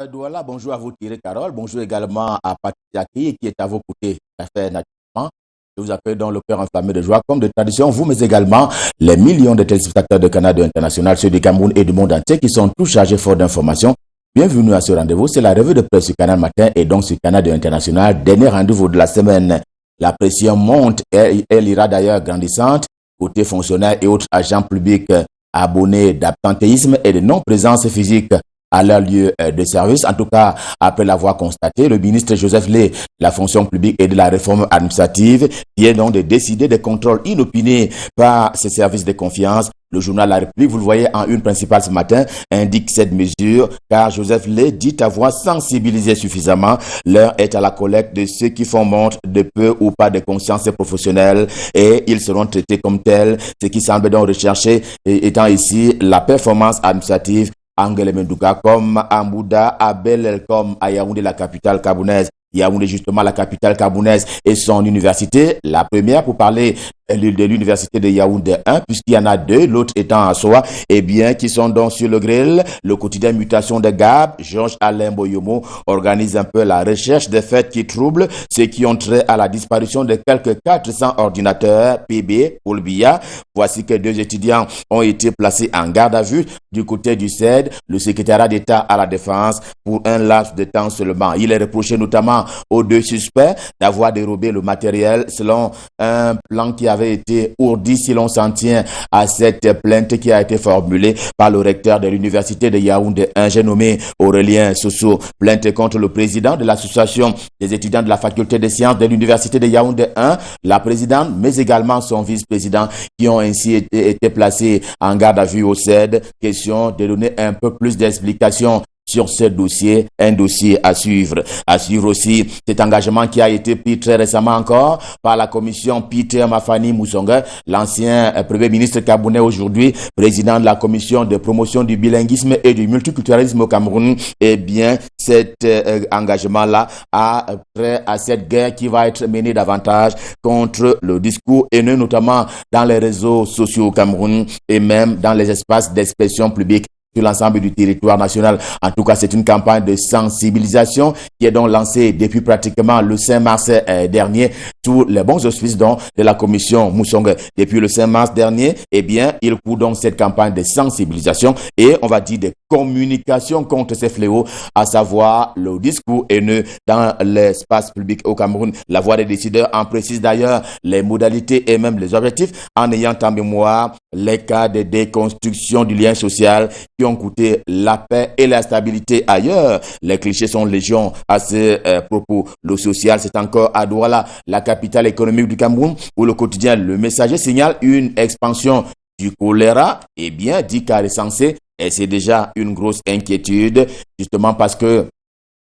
Douala, bonjour à vous Thierry Carole, bonjour également à Patricia qui est à vos côtés. Ça fait naturellement. Je vous appelle dans le cœur enflammé de joie comme de tradition, vous mais également les millions de téléspectateurs de Canada International, ceux du Cameroun et du monde entier qui sont tous chargés fort d'informations. Bienvenue à ce rendez-vous, c'est la revue de presse sur Canal Matin et donc sur Canada International, dernier rendez-vous de la semaine. La pression monte et elle ira d'ailleurs grandissante côté fonctionnaires et autres agents publics abonnés d'absentéisme et de non-présence physique à leur lieu de service. En tout cas, après l'avoir constaté, le ministre Joseph Lé, de la fonction publique et de la réforme administrative, vient donc de décider des contrôles inopinés par ses services de confiance. Le journal La République, vous le voyez en une principale ce matin, indique cette mesure car Joseph Lé dit avoir sensibilisé suffisamment. L'heure est à la collecte de ceux qui font montre de peu ou pas de conscience professionnelle et ils seront traités comme tels. Ce qui semble donc rechercher étant ici la performance administrative. Angele Mendouka comme Ambouda, Abel comme à Yaoundé, la capitale camerounaise. Yaoundé, justement, la capitale camerounaise et son université. La première pour parler de l'université de Yaoundé 1, puisqu'il y en a deux, l'autre étant à Soa, eh bien, qui sont donc sur le grill. Le quotidien Mutation de Gab, Georges Alain Boyomo, organise un peu la recherche des faits qui troublent ceux qui ont trait à la disparition de quelques 400 ordinateurs PB, Paul Biya. Voici que deux étudiants ont été placés en garde à vue du côté du CED, le secrétariat d'État à la Défense, pour un laps de temps seulement. Il est reproché notamment aux deux suspects d'avoir dérobé le matériel selon un plan qui avait été ourdi, si l'on s'en tient à cette plainte qui a été formulée par le recteur de l'université de Yaoundé, un j'ai nommé Aurélien Sosso. Plainte contre le président de l'association des étudiants de la faculté des sciences de l'université de Yaoundé 1, la présidente, mais également son vice-président, qui ont ainsi été placés en garde à vue au CED. Question de donner un peu plus d'explications sur ce dossier, un dossier à suivre. À suivre aussi cet engagement qui a été pris très récemment encore par la commission Peter Mafani Moussonga, l'ancien premier ministre camerounais aujourd'hui, président de la commission de promotion du bilinguisme et du multiculturalisme au Cameroun. Eh bien, cet engagement-là a trait à cette guerre qui va être menée davantage contre le discours haineux, notamment dans les réseaux sociaux au Cameroun et même dans les espaces d'expression publique sur l'ensemble du territoire national. En tout cas, c'est une campagne de sensibilisation qui est donc lancée depuis pratiquement le 5 mars dernier sous les bons auspices donc de la commission Moussonga. Depuis le 5 mars dernier, eh bien, il court donc cette campagne de sensibilisation et on va dire de communication contre ces fléaux, à savoir le discours haineux dans l'espace public au Cameroun. La voix des décideurs en précise d'ailleurs les modalités et même les objectifs en ayant en mémoire les cas de déconstruction du lien social qui ont coûté la paix et la stabilité ailleurs. Les clichés sont légion à ce propos. Le social, c'est encore à Douala, la capitale économique du Cameroun, où le quotidien Le Messager signale une expansion du choléra. Eh bien, dit qu'à recensé, et c'est déjà une grosse inquiétude, justement parce que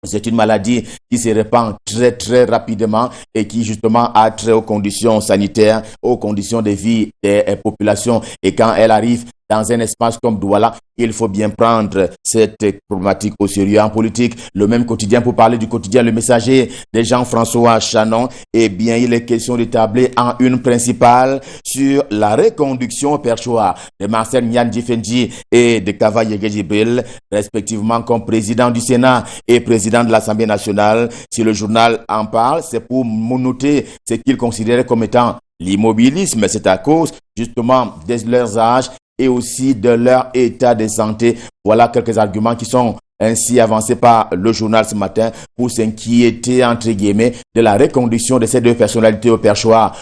c'est une maladie qui se répand très très rapidement et qui justement a trait aux conditions sanitaires, aux conditions de vie des populations. Et quand elle arrive dans un espace comme Douala, il faut bien prendre cette problématique au sérieux. En politique, le même quotidien, pour parler du quotidien Le Messager de Jean-François Chanon, eh bien, il est question d'établir en une principale sur la reconduction au perchoir de Marcel Nian Djifendi et de Kava Yegejibril, respectivement comme président du Sénat et président de l'Assemblée nationale. Si le journal en parle, c'est pour noter ce qu'il considérait comme étant l'immobilisme. C'est à cause, justement, de leurs âges et aussi de leur état de santé. Voilà quelques arguments qui sont ainsi avancés par le journal ce matin pour s'inquiéter, entre guillemets, de la reconduction de ces deux personnalités au perchoir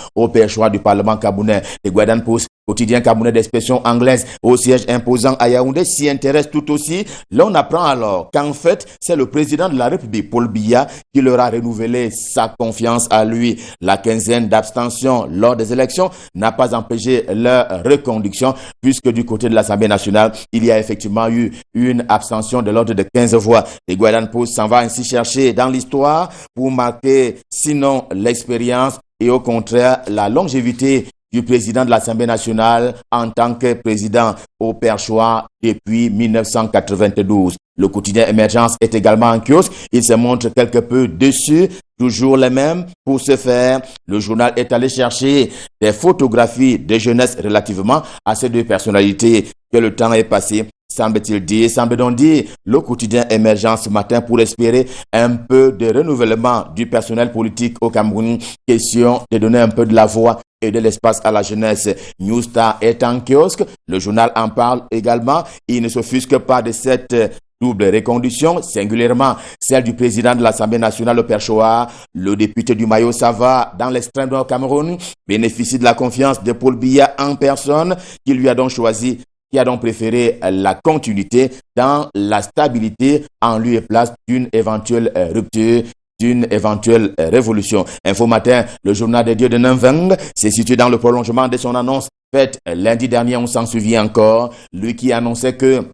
du Parlement camerounais. Les Guardian Post, quotidien camerounais d'expression anglaise, au siège imposant à Yaoundé, s'y intéresse tout aussi. Là, on apprend alors qu'en fait, c'est le président de la République, Paul Biya, qui leur a renouvelé sa confiance à lui. La quinzaine d'abstention lors des élections n'a pas empêché leur reconduction, puisque du côté de l'Assemblée nationale, il y a effectivement eu une abstention de l'ordre de 15 voix. Les Guardian Post s'en va ainsi chercher dans l'histoire pour marquer, sinon l'expérience et au contraire la longévité du président de l'Assemblée nationale en tant que président au perchoir depuis 1992. Le quotidien Émergence est également en kiosque. Il se montre quelque peu dessus, toujours les mêmes. Pour ce faire, le journal est allé chercher des photographies de jeunesse relativement à ces deux personnalités que le temps est passé semble-t-il dire, semble donc dire le quotidien émergent ce matin pour espérer un peu de renouvellement du personnel politique au Cameroun. Question de donner un peu de la voix et de l'espace à la jeunesse. New Star est en kiosque. Le journal en parle également. Il ne s'offusque pas de cette double reconduction, singulièrement celle du président de l'Assemblée nationale, le Père Choa. Le député du Mayo Sava, dans l'extrême nord Cameroun, bénéficie de la confiance de Paul Biya en personne, qui lui a donc choisi, qui a donc préféré la continuité dans la stabilité en lieu et place d'une éventuelle rupture, d'une éventuelle révolution. Info Matin, le journal des dieux de Nanvang, s'est situé dans le prolongement de son annonce faite lundi dernier, on s'en souvient encore, lui qui annonçait que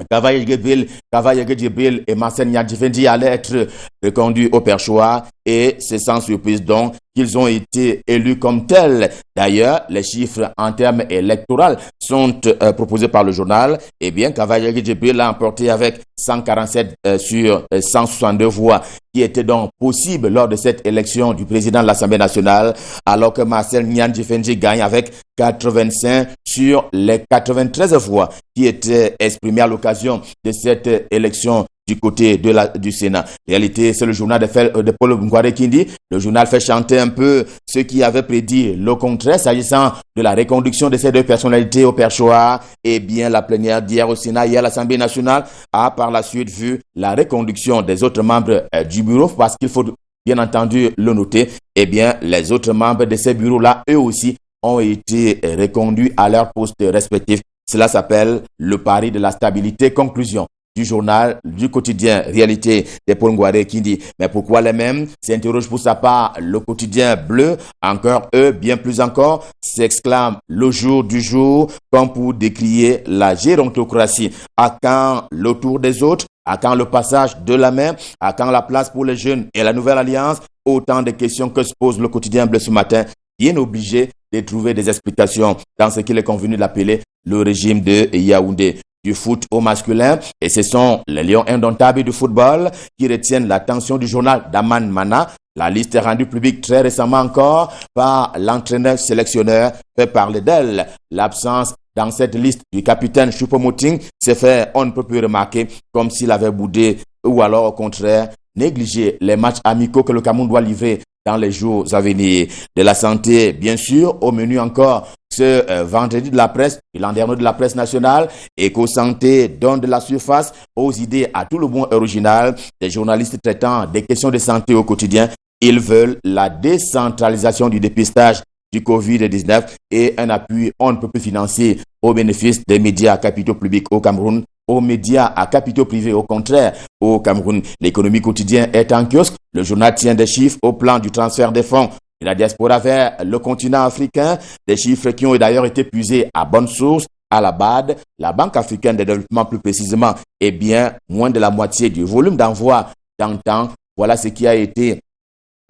Kavaye Djibril et Marcel Nyadjifendi allaient être reconduits au Perchoir et c'est sans surprise donc qu'ils ont été élus comme tels. D'ailleurs, les chiffres en termes électoraux sont proposés par le journal. Eh bien, Kavaye Djibril l'a emporté avec 147 sur 162 voix qui étaient donc possibles lors de cette élection du président de l'Assemblée nationale, alors que Marcel Nyadjifendi gagne avec 85 sur les 93 voix qui étaient exprimées à l'occasion de cette élection du côté du Sénat. En réalité, c'est le journal de Paul Ngouaré qui dit, le journal fait chanter un peu ceux qui avaient prédit le contraire s'agissant de la reconduction de ces deux personnalités au Perchoir. Eh bien, la plénière d'hier au Sénat, hier à l'Assemblée nationale, a par la suite vu la reconduction des autres membres du bureau, parce qu'il faut bien entendu le noter. Eh bien, les autres membres de ces bureaux-là, eux aussi, ont été reconduits à leur poste respectif. Cela s'appelle le pari de la stabilité. Conclusion du journal, du quotidien Réalité de Paul Ngouaré qui dit, mais pourquoi les mêmes? S'interroge pour sa part le quotidien Bleu, encore eux, bien plus encore, s'exclame le jour du jour, comme pour décrier la gérontocratie. À quand le tour des autres? À quand le passage de la main? À quand la place pour les jeunes et la nouvelle alliance? Autant de questions que se pose le quotidien Bleu ce matin, bien obligé de trouver des explications dans ce qu'il est convenu d'appeler le régime de Yaoundé. Du foot au masculin, et ce sont les lions indomptables du football qui retiennent l'attention du journal Daman Mana. La liste est rendue publique très récemment encore par l'entraîneur sélectionneur fait parler d'elle. L'absence dans cette liste du capitaine Choupo-Moting s'est fait, on ne peut plus remarquer, comme s'il avait boudé ou alors au contraire négligé les matchs amicaux que le Cameroun doit livrer dans les jours à venir. De la santé, bien sûr, au menu encore ce vendredi de la presse, le lendemain de la presse nationale. Éco-santé donne de la surface aux idées à tout le monde original des journalistes traitant des questions de santé au quotidien. Ils veulent la décentralisation du dépistage du Covid-19 et un appui on ne peut plus financier au bénéfice des médias à capitaux publics au Cameroun, aux médias à capitaux privés au contraire au Cameroun. L'économie quotidienne est en kiosque. Le journal tient des chiffres au plan du transfert des fonds de la diaspora vers le continent africain, des chiffres qui ont d'ailleurs été puisés à bonne source à la BAD, la Banque africaine de développement plus précisément, et bien moins de la moitié du volume d'envoi d'antan. Voilà ce qui a été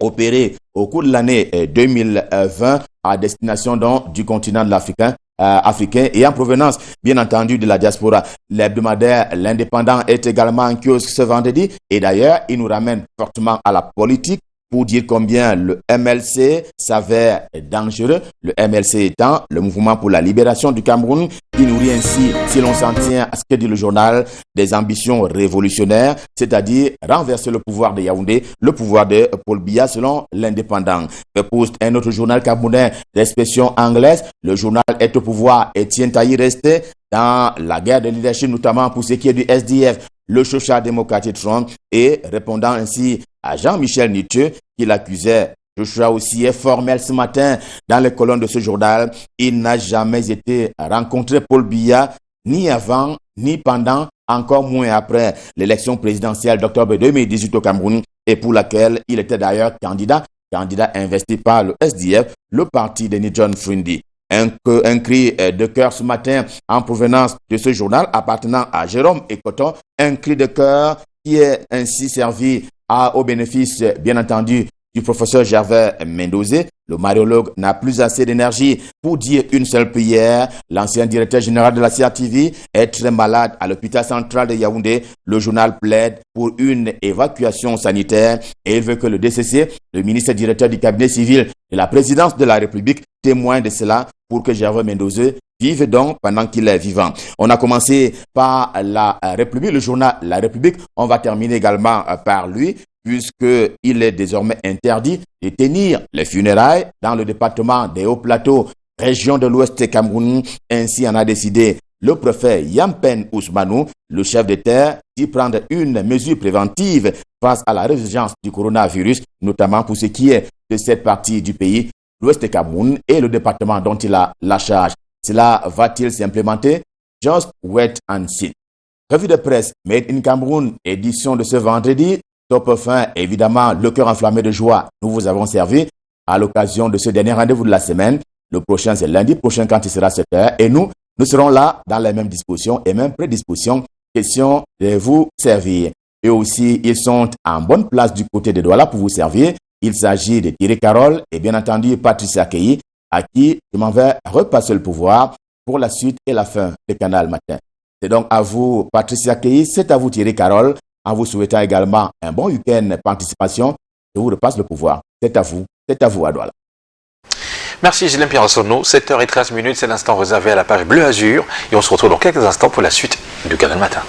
opéré au cours de l'année 2020 à destination donc du continent de l'Africain. Africain et en provenance, bien entendu, de la diaspora. L'hebdomadaire L'Indépendant est également en kiosque ce vendredi et d'ailleurs, il nous ramène fortement à la politique pour dire combien le MLC s'avère dangereux. Le MLC étant le mouvement pour la libération du Cameroun qui nourrit ainsi, si l'on s'en tient à ce que dit le journal, des ambitions révolutionnaires, c'est-à-dire renverser le pouvoir de Yaoundé, le pouvoir de Paul Biya selon L'Indépendant. Poste un autre journal camerounais d'expression anglaise, le journal est au pouvoir et tient à y rester dans la guerre de leadership, notamment pour ce qui est du SDF, le Social Democratic Front, et répondant ainsi à Jean-Michel Niteux qui l'accusait. Joshua aussi est formel ce matin dans les colonnes de ce journal. Il n'a jamais été rencontré Paul Biya, ni avant, ni pendant, encore moins après l'élection présidentielle d'octobre 2018 au Cameroun et pour laquelle il était d'ailleurs candidat investi par le SDF, le parti de John Frindi. Un cri de cœur ce matin en provenance de ce journal appartenant à Jérôme Ekoton, un cri de cœur qui est ainsi servi au bénéfice, bien entendu, du professeur Gervais Mendozé. Le mariologue n'a plus assez d'énergie pour dire une seule prière. L'ancien directeur général de la CRTV est très malade à l'hôpital central de Yaoundé. Le journal plaide pour une évacuation sanitaire et il veut que le DCC, le ministre directeur du cabinet civil de la présidence de la République, témoigne de cela pour que Gervais Mendozé vive donc pendant qu'il est vivant. On a commencé par la République, le journal La République. On va terminer également par lui, puisqu'il est désormais interdit de tenir les funérailles dans le département des Hauts-Plateaux, région de l'Ouest Cameroun. Ainsi en a décidé le préfet Yampen Ousmanou, le chef de terre, d'y prendre une mesure préventive face à la résurgence du coronavirus, notamment pour ce qui est de cette partie du pays, l'Ouest Cameroun et le département dont il a la charge. Cela va-t-il s'implémenter? Just wait and see. Revue de presse Made in Cameroun, édition de ce vendredi. Top fin, évidemment, le cœur enflammé de joie. Nous vous avons servi à l'occasion de ce dernier rendez-vous de la semaine. Le prochain, c'est lundi prochain quand il sera 7h. Et nous serons là dans les mêmes dispositions et même prédispositions. Question de vous servir. Eux aussi, ils sont en bonne place du côté de Douala pour vous servir. Il s'agit de Thierry Carole et bien entendu Patricia Keyi, à qui je m'en vais repasser le pouvoir pour la suite et la fin de Canal Matin. C'est donc à vous, Patricia Keyi, c'est à vous, Thierry Carole, en vous souhaitant également un bon week-end par anticipation. Je vous repasse le pouvoir. C'est à vous à Douala. Merci Gilles Pierre-Sonneau, 7h13, c'est l'instant réservé à la page Bleu Azur et on se retrouve dans quelques instants pour la suite du Canal Matin.